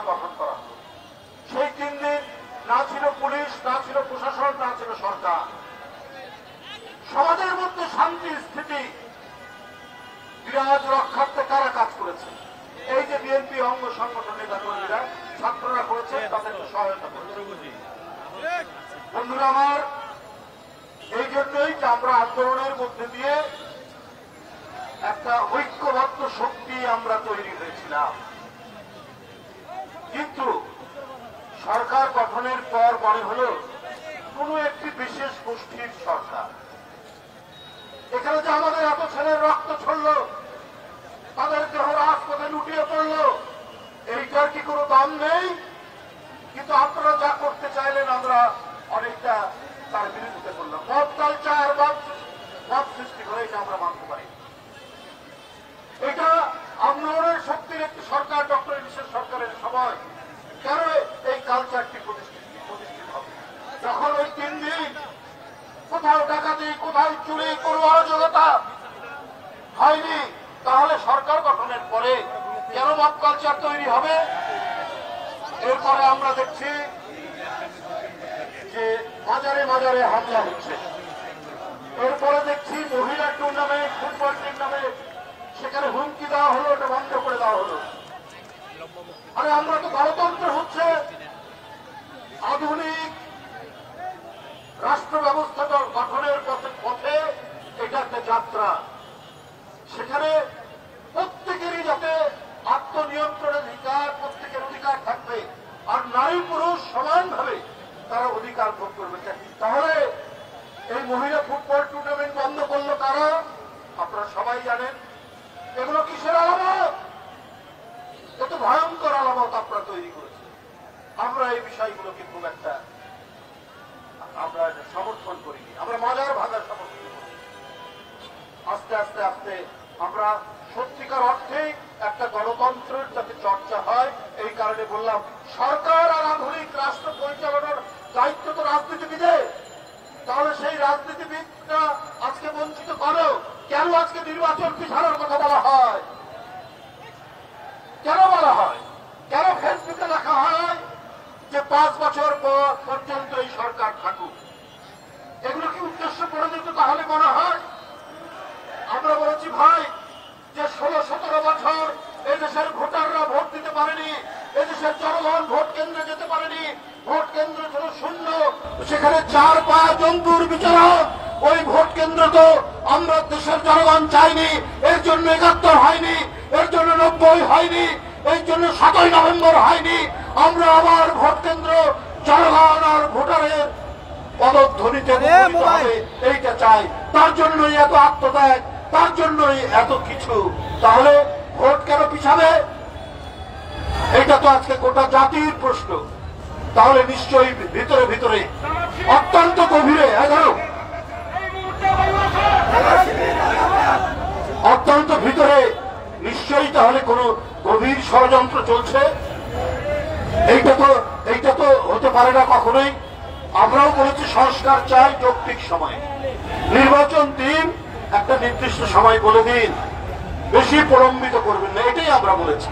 গঠন করা হলো। সেই 3 দিন না ছিল পুলিশ, না ছিল প্রশাসন, না ছিল সরকার। সমাজের মধ্যে শান্তি স্থিতি বিরাজ রক্ষার্থে কারা কাজ করেছে? এই যে বিএনপি অঙ্গ সংগঠন নেতা কর্মীরা, ছাত্ররা করেছে, তাদেরকে সহায়তা করেছে। বন্ধুরা আমার, এই জন্যই যে আমরা আন্দোলনের মধ্যে দিয়ে একটা ঐক্যবদ্ধ শক্তি আমরা তৈরি হয়েছিলাম। কিন্তু সরকার গঠনের পর মনে হল কোন একটি বিশেষ গোষ্ঠীর সরকার। এখানে যে আমাদের এত ছেলের রক্ত ছড়ল, তাদের দেহ রাজপথে লুটিয়ে পড়ল, এইটার কি কোনো দাম নেই? কিন্তু আপনারা যা করতে চাইলেন আমরা অনেকটা তার বিরোধিতা করলাম। মব কালচার, মব সৃষ্টি করে এটা আমরা মানতে পারি। এটা আন্দোলনের শক্তির একটি সরকার, ডক্টর ইউনূসের সরকারের সময় কেন এই কালচারটি প্রতিষ্ঠিত হবে? যখন ওই 3 দিন কোথাও ডাকাতি, কোথাও চুরি, কোনো অরাজকতা হয়নি, তাহলে সরকার গঠনের পরে কেন মব কালচার তৈরি হবে? এরপরে আমরা দেখছি যে মাজারে মাজারে হামলা হচ্ছে। এরপরে দেখছি মহিলা টুর্নামেন্ট, ফুটবল টুর্নামেন্ট, সেখানে হুমকি দেওয়া হলো, ওটা বন্ধ করে দেওয়া হলো। আরে আমরা তো গণতন্ত্র হচ্ছে আধুনিক রাষ্ট্র ব্যবস্থা গঠনের পথে এটা একটা যাত্রা। সেখানে প্রত্যেকেরই যাতে আত্মনিয়ন্ত্রণের অধিকার, প্রত্যেকের অধিকার থাকবে, আর নারী পুরুষ সমানভাবে তারা অধিকার ভোগ করবে। তাহলে এই মহিলা ফুটবল টুর্নামেন্ট বন্ধ করলো কারা? আপনারা সবাই জানেন। এগুলো কিসের আলামত? এত ভয়ঙ্কর আলামত আপনারা তৈরি করেছেন। আমরা এই বিষয়গুলোকে খুব একটা আমরা সমর্থন করিনি, আমরা মাজার ভাঙার সমর্থন করি। আস্তে আস্তে আস্তে আমরা সত্যিকার অর্থেই একটা গণতন্ত্রের যাতে চর্চা হয়, এই কারণে বললাম সরকার আর আধুনিক রাষ্ট্র পরিচালনার দায়িত্ব তো রাজনীতিবিদের। তাহলে সেই রাজনীতিবিদরা আজকে বঞ্চিত করো কেন? আজকে নির্বাচন পিছানোর কথা বলা হয় কেন? বলা হয় কেন? ফেসবুকে লেখা হয় যে 5 বছর পর্যন্ত এই সরকার থাকুক। এগুলো কি উদ্দেশ্য প্রণোদিত তাহলে মনে হয়? আমরা বলেছি ভাই যে 16-17 বছর এদেশের ভোটাররা ভোট দিতে পারেনি, এদেশের জনগণ ভোট কেন্দ্রে যেতে পারেনি, ভোট কেন্দ্র ছিল শূন্য, সেখানে 4 জন্তুর বিচারক। ওই ভোট কেন্দ্র তো আমরা দেশের জনগণ চাইনি, এর জন্য 71 হয়নি, এর জন্য 90 হয়নি, এই জন্য 7ই নভেম্বর হয়নি। আমরা আবার ভোট কেন্দ্র জনগণ আর ভোটারের পদধ্বনিতে এইটা চাই। তার জন্যই এত আত্মত্যাগ, তার জন্যই এত কিছু। তাহলে ভোট কেন পিছাবে? এটা তো আজকে গোটা জাতির প্রশ্ন। তাহলে নিশ্চয়ই ভিতরে ভিতরে অত্যন্ত গভীরে অত্যন্ত ভিতরে নিশ্চয়ই তাহলে কোন গভীর ষড়যন্ত্র চলছে। এইটা তো হতে পারে না কখনোই। আমরাও বলেছি সংস্কার চাই যৌক্তিক সময়, নির্বাচন দিন, একটা নির্দিষ্ট সময় বলে দিন, বেশি প্রলম্বিত করবেন না, এটাই আমরা বলেছি।